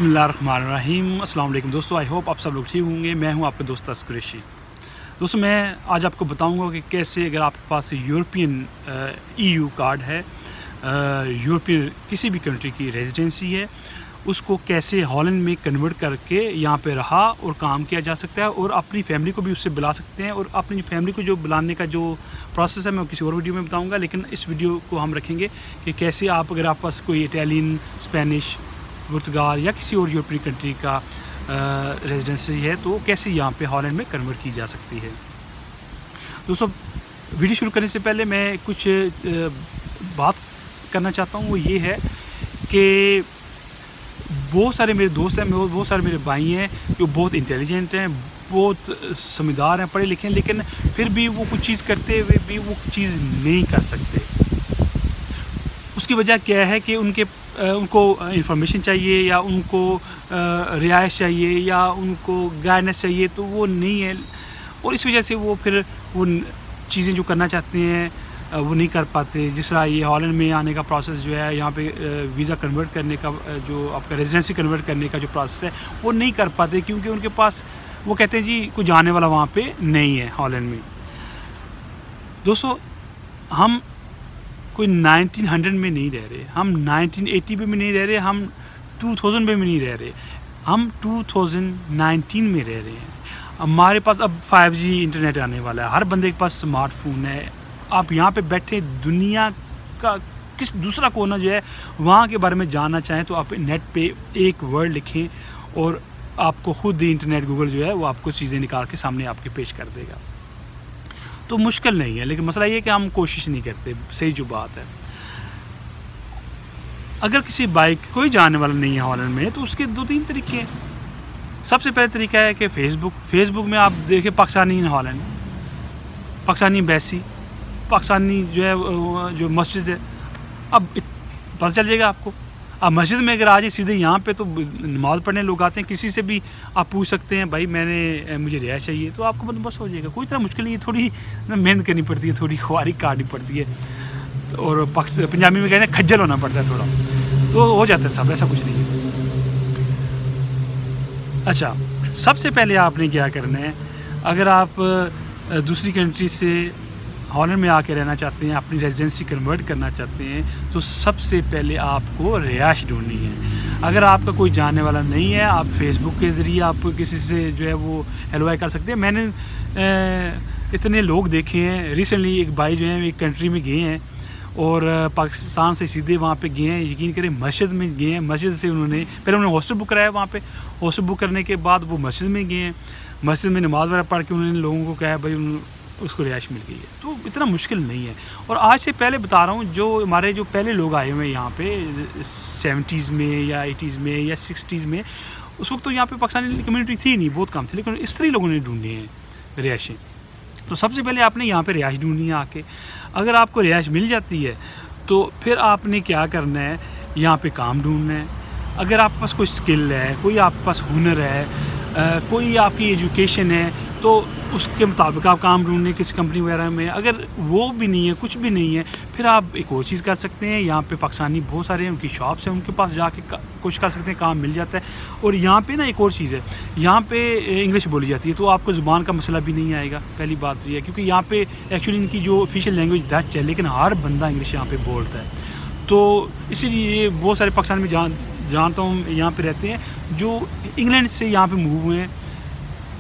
बिस्मिल्लाहिर्रहमानिर्रहीम। अस्सलाम वालेकुम दोस्तों, आई होप आप सब लोग ठीक होंगे। मैं हूं आपका दोस्त तस्कर कुरैशी। दोस्तों, मैं आज आपको बताऊंगा कि कैसे अगर आपके पास यूरोपियन EU कार्ड है, यूरोपियन किसी भी कंट्री की रेजिडेंसी है, उसको कैसे हॉलैंड में कन्वर्ट करके यहाँ पे रहा और काम किया जा सकता है और अपनी फैमिली को भी उससे बुला सकते हैं। और अपनी फैमिली को जो बुलाने का जो प्रोसेस है मैं किसी और वीडियो में बताऊंगा, लेकिन इस वीडियो को हम रखेंगे कि कैसे आप अगर आपके पास कोई इटालियन, स्पेनिश, पुर्तगाल या किसी और यूरोपियन कंट्री का रेजिडेंसी है तो कैसे यहाँ पे हॉलैंड में कन्वर्ट की जा सकती है। दोस्तों, वीडियो शुरू करने से पहले मैं कुछ बात करना चाहता हूँ, वो ये है कि बहुत सारे मेरे दोस्त हैं, बहुत सारे मेरे भाई हैं जो बहुत इंटेलिजेंट हैं, बहुत समझदार हैं, पढ़े लिखे हैं, लेकिन फिर भी वो कुछ चीज़ करते हुए भी वो चीज़ नहीं कर सकते। उसकी वजह क्या है कि उनको इंफॉर्मेशन चाहिए या उनको रियायत चाहिए या उनको गाइडेंस चाहिए, तो वो नहीं है। और इस वजह से वो फिर वो चीज़ें जो करना चाहते हैं वो नहीं कर पाते। जिस तरह ये हॉलैंड में आने का प्रोसेस जो है, यहाँ पे वीज़ा कन्वर्ट करने का, जो आपका रेजिडेंसी कन्वर्ट करने का जो प्रोसेस है वो नहीं कर पाते, क्योंकि उनके पास वो कहते हैं जी कोई जाने वाला वहाँ पे नहीं है हॉलैंड में। दोस्तों, हम कोई 1900 में नहीं रह रहे, हम 1980 में भी नहीं रह रहे, हम 2000 में भी नहीं रह रहे, हम 2019 में रह रहे हैं। हमारे पास अब 5G इंटरनेट आने वाला है, हर बंदे के पास स्मार्टफोन है। आप यहाँ पे बैठे दुनिया का किस दूसरा कोना जो है वहाँ के बारे में जानना चाहें तो आप नेट पे एक वर्ड लिखें और आपको खुद ही इंटरनेट, गूगल जो है वो आपको चीज़ें निकाल के सामने आपके पेश कर देगा। तो मुश्किल नहीं है, लेकिन मसला ये है कि हम कोशिश नहीं करते। सही जो बात है, अगर किसी बाइक कोई जाने वाला नहीं है हॉलैंड में तो उसके 2-3 तरीके हैं। सबसे पहला तरीका है कि फेसबुक में आप देखें पाकिस्तानी इन हॉलैंड, पाकिस्तानी एम्बेसी, पाकिस्तानी जो है जो मस्जिद है, अब पता चल जाएगा आपको। अब मस्जिद में अगर आ जाए सीधे यहाँ पे तो नमाज़ पढ़ने लोग आते हैं, किसी से भी आप पूछ सकते हैं भाई मुझे रियायत चाहिए, तो आपको बंदोबस्त हो जाएगा। कोई इतना मुश्किल नहीं है, थोड़ी मेहनत करनी पड़ती है, थोड़ी ख्वारी काटनी पड़ती है, और पंजाबी में कहते हैं खज्जल होना पड़ता है थोड़ा, तो हो जाता है सब, ऐसा कुछ नहीं है। अच्छा, सबसे पहले आपने क्या करना है, अगर आप दूसरी कंट्री से हॉलैंड में आके रहना चाहते हैं, अपनी रेजिडेंसी कन्वर्ट करना चाहते हैं, तो सबसे पहले आपको रिहाइश ढूंढनी है। अगर आपका कोई जानने वाला नहीं है, आप फेसबुक के ज़रिए आप किसी से जो है वो हेलवाई कर सकते हैं। मैंने इतने लोग देखे हैं। रिसेंटली एक भाई जो है एक कंट्री में गए हैं और पाकिस्तान से सीधे वहाँ पे गए हैं, यकीन करें मस्जिद में गए हैं। मस्जिद से पहले उन्होंने हॉस्टल बुक कराया, वहाँ पे हॉस्टल बुक करने के बाद वो मस्जिद में गए हैं, मस्जिद में नमाज़ वगैरह पढ़ के उन्होंने लोगों को कहा भाई उसको रिहाइश मिल गई है। तो इतना मुश्किल नहीं है। और आज से पहले बता रहा हूँ, जो हमारे जो पहले लोग आए हुए हैं यहाँ पे 70s में या 80s में या 60s में, उस वक्त तो यहाँ पे पाकिस्तानी कम्युनिटी थी नहीं, बहुत कम थी, लेकिन इस तरह लोगों ने ढूंढी हैं रिहाइशें। तो सबसे पहले आपने यहाँ पे रिहाइश ढूंढनी है आके। अगर आपको रिहाइश मिल जाती है तो फिर आपने क्या करना है, यहाँ पे काम ढूंढना है। अगर आपके पास कोई स्किल है, कोई आपके पास हुनर है, कोई आपकी एजुकेशन है, तो उसके मुताबिक आप काम ढूंढने किसी कंपनी वगैरह में। अगर वो भी नहीं है, कुछ भी नहीं है, फिर आप एक और चीज़ कर सकते हैं। यहाँ पे पाकिस्तानी बहुत सारे हैं, उनकी शॉप्स हैं, उनके पास जाके कोशिश कर सकते हैं, काम मिल जाता है। और यहाँ पे ना एक और चीज़ है, यहाँ पे इंग्लिश बोली जाती है, तो आपको ज़ुबान का मसला भी नहीं आएगा। पहली बात तो ये है, क्योंकि यहाँ पे एक्चुअली इनकी जो ऑफिशियल लैंग्वेज डच है, लेकिन हर बंदा इंग्लिश यहाँ पर बोलता है। तो इसीलिए बहुत सारे पाकिस्तान में जानता हूँ यहाँ पे रहते हैं जो इंग्लैंड से यहाँ पे मूव हुए हैं,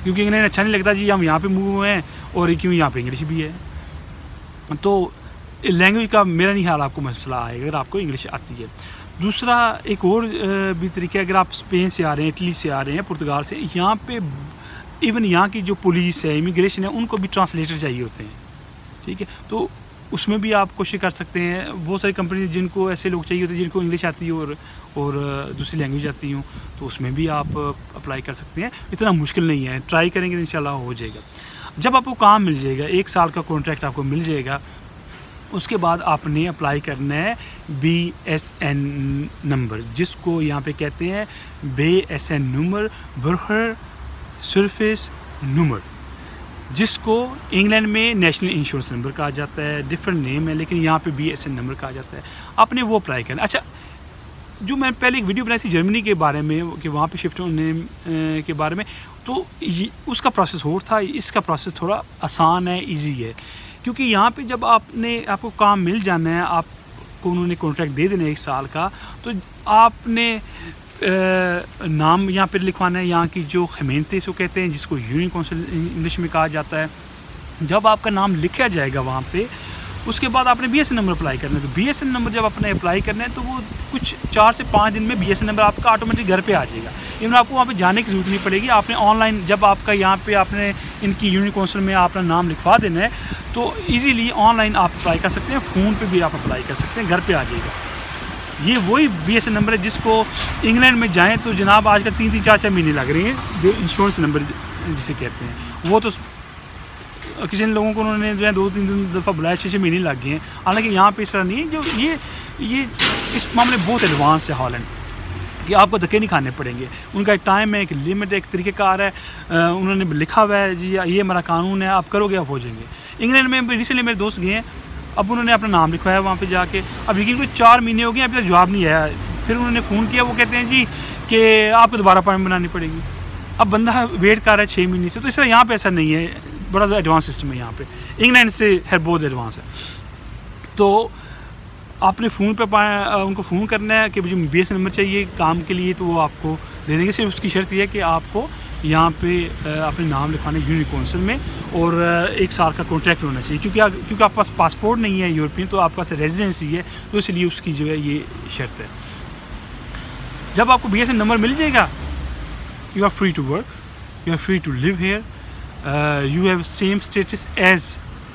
क्योंकि इंग्लैंड अच्छा नहीं लगता जी हम यहाँ पे मूव हुए हैं, और क्यों यहाँ पे इंग्लिश भी है। तो लैंग्वेज का मेरा नहीं ख्याल आपको मसला आएगा अगर आपको इंग्लिश आती है। दूसरा एक और भी तरीका है, अगर आप स्पेन से आ रहे हैं, इटली से आ रहे हैं, पुर्तगाल से, यहाँ पे इवन यहाँ की जो पुलिस है, इमिग्रेशन है, उनको भी ट्रांसलेटर चाहिए होते हैं, ठीक है। तो उसमें भी आप कोशिश कर सकते हैं। बहुत सारी कंपनी जिनको ऐसे लोग चाहिए होते हैं जिनको इंग्लिश आती है और दूसरी लैंग्वेज आती हो, तो उसमें भी आप अप्लाई कर सकते हैं। इतना मुश्किल नहीं है, ट्राई करेंगे तो इंशाल्लाह हो जाएगा। जब आपको काम मिल जाएगा, 1 साल का कॉन्ट्रैक्ट आपको मिल जाएगा, उसके बाद आपने अप्लाई करना है BSN नंबर, जिसको यहाँ पे कहते हैं BSN number, burger service number, जिसको इंग्लैंड में नेशनल इंश्योरेंस नंबर कहा जाता है। डिफरेंट नेम है, लेकिन यहाँ पे BSN नंबर कहा जाता है। आपने वो अप्लाई करना। अच्छा, जो मैं पहले एक वीडियो बनाई थी जर्मनी के बारे में कि वहाँ पे शिफ्ट होने के बारे में, तो ये उसका प्रोसेस और था, इसका प्रोसेस थोड़ा आसान है, इजी है। क्योंकि यहाँ पे जब आपको काम मिल जाना है, आपको उन्होंने कॉन्ट्रैक्ट दे देना है 1 साल का, तो आपने नाम यहाँ पर लिखवाना है, यहाँ की जो खमेनते इसको कहते हैं, जिसको यूनियन काउंसिल इंग्लिश में कहा जाता है। जब आपका नाम लिखा जाएगा वहाँ पे, उसके बाद आपने BSN नंबर अप्लाई करना है। तो BSN नंबर जब आपने अप्लाई करना है तो वो कुछ 4 से 5 दिन में BSN नंबर आपका ऑटोमेटिक घर पे आ जाएगा। इवन आपको वहाँ पे जाने की ज़रूरत नहीं पड़ेगी। आपने ऑनलाइन जब आपका यहाँ पे आपने इनकी यूनियन काउंसिल में अपना नाम लिखवा देना है, तो ईज़िली ऑनलाइन आप अप्लाई कर सकते हैं, फ़ोन पर भी आप अप्लाई कर सकते हैं, घर पर आ जाएगा। ये वही BSN नंबर है जिसको इंग्लैंड में जाएँ तो जनाब आजकल 3-3, 4-4 महीने लग रहे हैं, जो इंश्योरेंस नंबर जिसे कहते हैं। वो तो किसी लोगों को उन्होंने जो है 2-3 दफ़ा बुलाया, 6-6 महीने लग गए हैं। हालांकि यहाँ पे इस तरह नहीं है। जो ये इस मामले बहुत एडवांस है हॉलैंड, कि आपको धक्के नहीं खाने पड़ेंगे। उनका एक टाइम है, एक लिमिट है, एक तरीक़ेकार है। उन्होंने लिखा हुआ है जी ये हमारा कानून है, आप करोगे आप हो जाएंगे। इंग्लैंड में रिसेंटली मेरे दोस्त गए हैं, अब उन्होंने अपना नाम लिखवाया वहाँ पर जाके, अब यकीन कोई 4 महीने हो गए अभी तक जवाब नहीं आया। फिर उन्होंने फ़ोन किया, वो कहते हैं जी कि आपको दोबारा अपॉइंटमेंट बनानी पड़ेगी। अब बंदा वेट कर रहा है 6 महीने से। तो इस तरह यहाँ पे ऐसा नहीं है, बड़ा एडवांस सिस्टम है यहाँ पे, इंग्लैंड से है बहुत एडवांस है। तो आपने फ़ोन पे उनको फ़ोन करना है कि मुझे BSN नंबर चाहिए काम के लिए, तो वो आपको दे देंगे। सिर्फ उसकी शर्त यह है कि आपको यहाँ पे अपने नाम लिखवाना यूनियन काउंसिल में, और 1 साल का कॉन्ट्रैक्ट होना चाहिए। क्योंकि आपके पास पासपोर्ट नहीं है यूरोपियन, तो आपके पास रेजिडेंसी है, तो इसलिए उसकी जो है ये शर्त है। जब आपको BSN नंबर मिल जाएगा, you are free to work, you are free to live here, you have same status as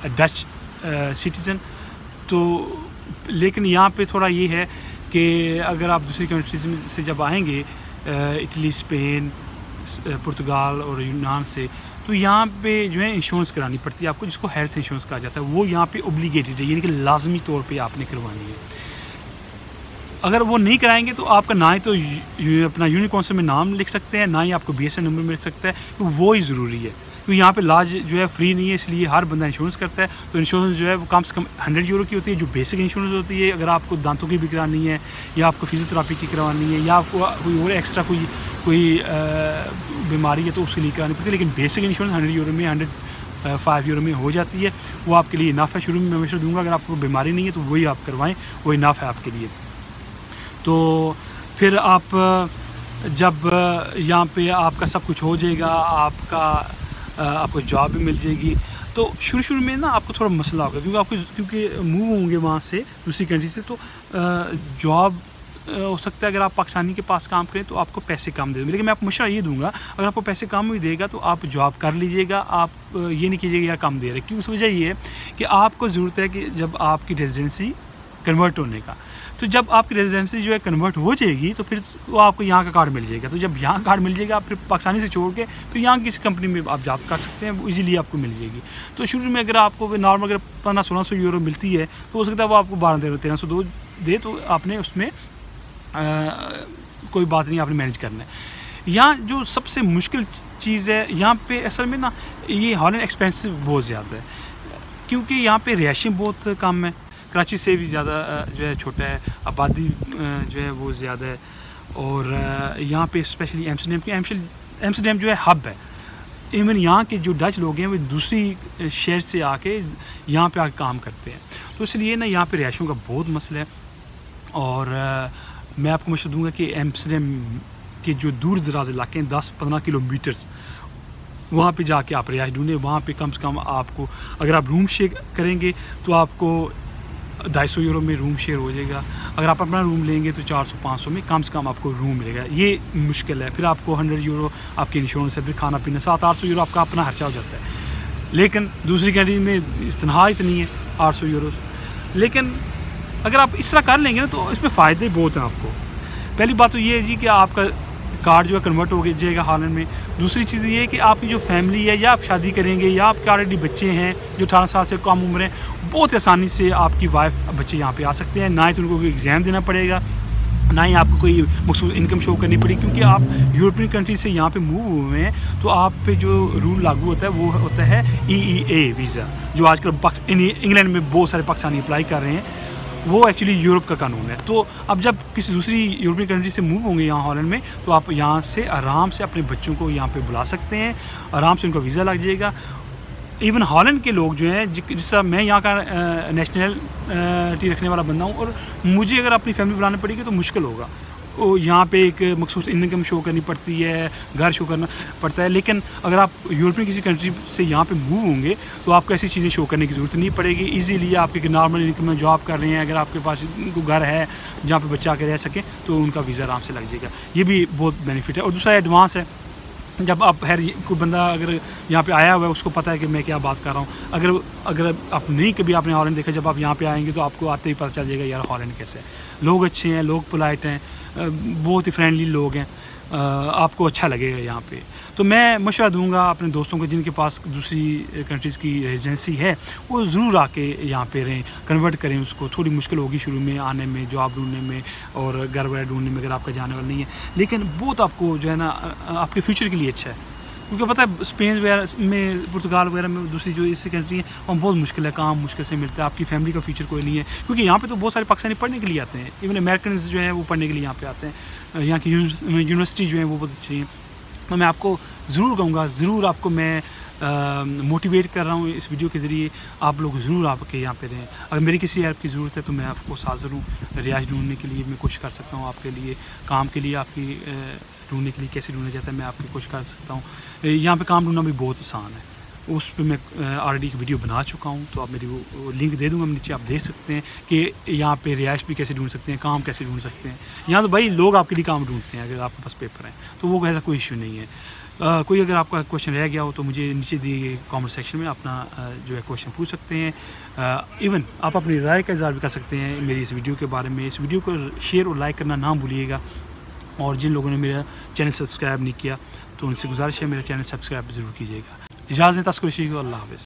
a Dutch citizen। तो लेकिन यहाँ पे थोड़ा ये है कि अगर आप दूसरी कंट्रीज से जब आएंगे, इटली, स्पेन, पुर्तगाल और यूनान से, तो यहाँ पे जो है इंश्योरेंस करानी पड़ती है आपको, जिसको हेल्थ इंश्योरेंस कहा जाता है। वो यहाँ पे ओब्लिगेटेड है, यानी कि लाजमी तौर पे आपने करवानी है। अगर वो नहीं कराएंगे तो आपका ना ही तो अपना यूनियन काउंसिल में नाम लिख सकते हैं, ना ही आपको BSN नंबर मिल सकता है। तो वो ही ज़रूरी है, क्योंकि यहाँ पे इलाज जो है फ्री नहीं है, इसलिए हर बंदा इंश्योरेंस करता है। तो इंश्योरेंस जो है वो कम से कम 100 यूरो की होती है, जो बेसिक इंश्योरेंस होती है। अगर आपको दांतों की भी करानी है, या आपको फिजियोथेरापी की करवानी है, या आपको कोई और एक्स्ट्रा कोई बीमारी है तो उसके लिए करानी पड़ती है। लेकिन बेसिक इंश्योरेंस 100 यूरो में, 105 यूरो में हो जाती है। वो आपके लिए इनफ है। शुरू में मैं मशवरा दूँगा, अगर आपको बीमारी नहीं है तो वही आप करवाएँ, वो इनफ है आपके लिए। तो फिर आप जब यहाँ पे आपका सब कुछ हो जाएगा, आपको जॉब भी मिल जाएगी। तो शुरू में ना आपको थोड़ा मसला होगा, क्योंकि मूव होंगे वहाँ से दूसरी कंट्री से, तो जॉब हो सकता है अगर आप पाकिस्तानी के पास काम करें तो आपको पैसे कम देंगे। लेकिन मैं आपको मशवरा ये दूंगा, अगर आपको पैसे कम भी देगा तो आप जॉब कर लीजिएगा। आप ये नहीं कीजिएगा यार कम दे रहे, क्योंकि उस वजह ये है कि आपको ज़रूरत है कि जब आपकी रेजिडेंसी कन्वर्ट होने का, तो जब आपकी रेजिडेंसी जो है कन्वर्ट हो जाएगी तो फिर वो आपको यहाँ का कार्ड मिल जाएगा। तो जब यहाँ कार्ड मिल जाएगा, आप फिर पाकिस्तानी से छोड़ के फिर यहाँ किसी कंपनी में आप जॉब कर सकते हैं, वो इजीली आपको मिल जाएगी। तो शुरू में अगर आपको नॉर्मल अगर 1500-1600 यूरो मिलती है तो हो सकता है वो आपको 1200-1300 दे, तो आपने उसमें कोई बात नहीं, आपने मैनेज करना है। यहाँ जो सबसे मुश्किल चीज़ है यहाँ पे असल में ना, ये हॉलैंड एक्सपेंसिव बहुत ज़्यादा है, क्योंकि यहाँ पे रिहायशी बहुत कम है। कराची से भी ज़्यादा जो है छोटा है, आबादी जो है वो ज़्यादा है। और यहाँ पे स्पेशली एम्स्टरडम जो है हब है। इवन यहाँ के जो डच लोग हैं वो दूसरी शहर से आके यहाँ पे आके काम करते हैं, तो इसलिए ना यहाँ पे रिहायशों का बहुत मसला है। और मैं आपको मशवरा दूँगा कि एम्स्टरडम के जो दूर दराज इलाके हैं 10-15 किलोमीटर्स, वहाँ पे जाके आप रिहाइश ढूंढें। वहाँ पे कम से कम आपको, अगर आप रूम शेयर करेंगे तो आपको 250 यूरो में रूम शेयर हो जाएगा। अगर आप अपना रूम लेंगे तो 400-500 में कम से कम आपको रूम मिलेगा। ये मुश्किल है। फिर आपको 100 यूरो आपके इंश्योरेंस है, फिर खाना पीना 700-800 यूरो आपका अपना खर्चा हो जाता है। लेकिन दूसरी कंट्री में तनख्वाह इतनी है 800 यूरो। लेकिन अगर आप इस तरह कर लेंगे ना तो इसमें फ़ायदे बहुत हैं आपको। पहली बात तो ये है जी कि आपका कार्ड जो है कन्वर्ट हो जाएगा हॉलैंड में। दूसरी चीज़ ये है कि आपकी जो फैमिली है, या आप शादी करेंगे या आपके ऑलरेडी बच्चे हैं जो 18 साल से कम उम्र हैं, बहुत आसानी से आपकी वाइफ बच्चे यहाँ पे आ सकते हैं। ना ही तो उनको कोई एग्ज़ाम देना पड़ेगा, ना ही आपको कोई मखसूस इनकम शो करनी पड़ेगी, क्योंकि आप यूरोपियन कंट्री से यहाँ पे मूव हुए हैं। तो आप पे जो रूल लागू होता है वो होता है EEA वीज़ा, जो आजकल इंग्लैंड में बहुत सारे पाकिस्तानी अप्लाई कर रहे हैं। वो एक्चुअली यूरोप का कानून है। तो अब जब किसी दूसरी यूरोपियन कंट्री से मूव होंगे यहाँ हॉलैंड में, तो आप यहाँ से आराम से अपने बच्चों को यहाँ पे बुला सकते हैं, आराम से उनका वीज़ा लग जाएगा। इवन हॉलैंड के लोग जो हैं, जिसका मैं यहाँ का नेशनलिटी रखने वाला बंदा हूँ, और मुझे अगर अपनी फैमिली बुलानी पड़ेगी तो मुश्किल होगा। वो यहाँ पे एक मखसूस इनकम शो करनी पड़ती है, घर शो करना पड़ता है। लेकिन अगर आप यूरोपियन किसी कंट्री से यहाँ पे मूव होंगे तो आपको ऐसी चीज़ें शो करने की ज़रूरत नहीं पड़ेगी। इजीली आप एक नॉर्मल इनकम में जॉब कर रहे हैं, अगर आपके पास घर है जहाँ पे बच्चा आके रह सके, तो उनका वीज़ा आराम से लग जाएगा। ये भी बहुत बेनिफिट है। और दूसरा एडवांस है, जब आप कोई बंदा अगर यहाँ पे आया हुआ है, उसको पता है कि मैं क्या बात कर रहा हूँ। अगर आप नहीं कभी आपने हॉलैंड देखा, जब आप यहाँ पे आएंगे तो आपको आते ही पता चल जाएगा यार हॉलैंड कैसे है। लोग अच्छे हैं, लोग पोलाइट हैं, बहुत ही फ्रेंडली लोग हैं, आपको अच्छा लगेगा यहाँ पे। तो मैं मशवरा दूंगा अपने दोस्तों को जिनके पास दूसरी कंट्रीज़ की रेजिडेंसी है, वो ज़रूर आके यहाँ पे रहें, कन्वर्ट करें उसको। थोड़ी मुश्किल होगी शुरू में आने में, जॉब ढूंढने में और घर वगैरह ढूंढने में, अगर आपका जाने वाला नहीं है, लेकिन बहुत आपको जो है ना आपके फ्यूचर के लिए अच्छा है। क्योंकि पता है स्पेन वगैरह में, पुर्तगाल वगैरह में, दूसरी जो ऐसी कंट्री है, वहाँ बहुत मुश्किल है, काम मुश्किल से मिलता है, आपकी फैमिली का फ्यूचर कोई नहीं है। क्योंकि यहाँ पे तो बहुत सारे पाकिस्तानी पढ़ने के लिए आते हैं, इवन अमेरिकन जो हैं वो पढ़ने के लिए यहाँ पे आते हैं। यहाँ की यूनिवर्सिटी जो है वो बहुत अच्छी है। तो मैं आपको ज़रूर कहूँगा, ज़रूर आपको मैं मोटिवेट कर रहा हूँ इस वीडियो के ज़रिए, आप लोग ज़रूर आपके यहाँ पे रहें। अगर मेरी किसी हेल्प की ज़रूरत है तो मैं आपको हाज़िर हूँ। रिहाइश ढूंढने के लिए मैं कोशिश कर सकता हूँ आपके लिए, काम के लिए आपकी ढूंढने के लिए कैसे ढूंढा जाता है मैं आपकी कोशिश कर सकता हूँ। यहाँ पे काम ढूंढना भी बहुत आसान है, उस पर मैं ऑलरेडी एक वीडियो बना चुका हूँ। तो आप मेरी वो लिंक दे दूँगा नीचे, आप देख सकते हैं कि यहाँ पे रिहाइश भी कैसे ढूंढ सकते हैं, काम कैसे ढूंढ सकते हैं। यहाँ तो भाई लोग आपके लिए काम ढूंढते हैं, अगर आपके पास पेपर है तो वो ऐसा कोई इशू नहीं है। कोई अगर आपका क्वेश्चन रह गया हो तो मुझे नीचे दिए गए कमेंट सेक्शन में अपना जो है क्वेश्चन पूछ सकते हैं। इवन आप अपनी राय का इज़हार भी कर सकते हैं मेरी इस वीडियो के बारे में। इस वीडियो को शेयर और लाइक करना ना भूलिएगा। और जिन लोगों ने मेरा चैनल सब्सक्राइब नहीं किया तो उनसे गुजारिश है मेरा चैनल सब्सक्राइब ज़रूर कीजिएगा। इजाज़त, तस्कुर, अल्लाह हाफ़िज़।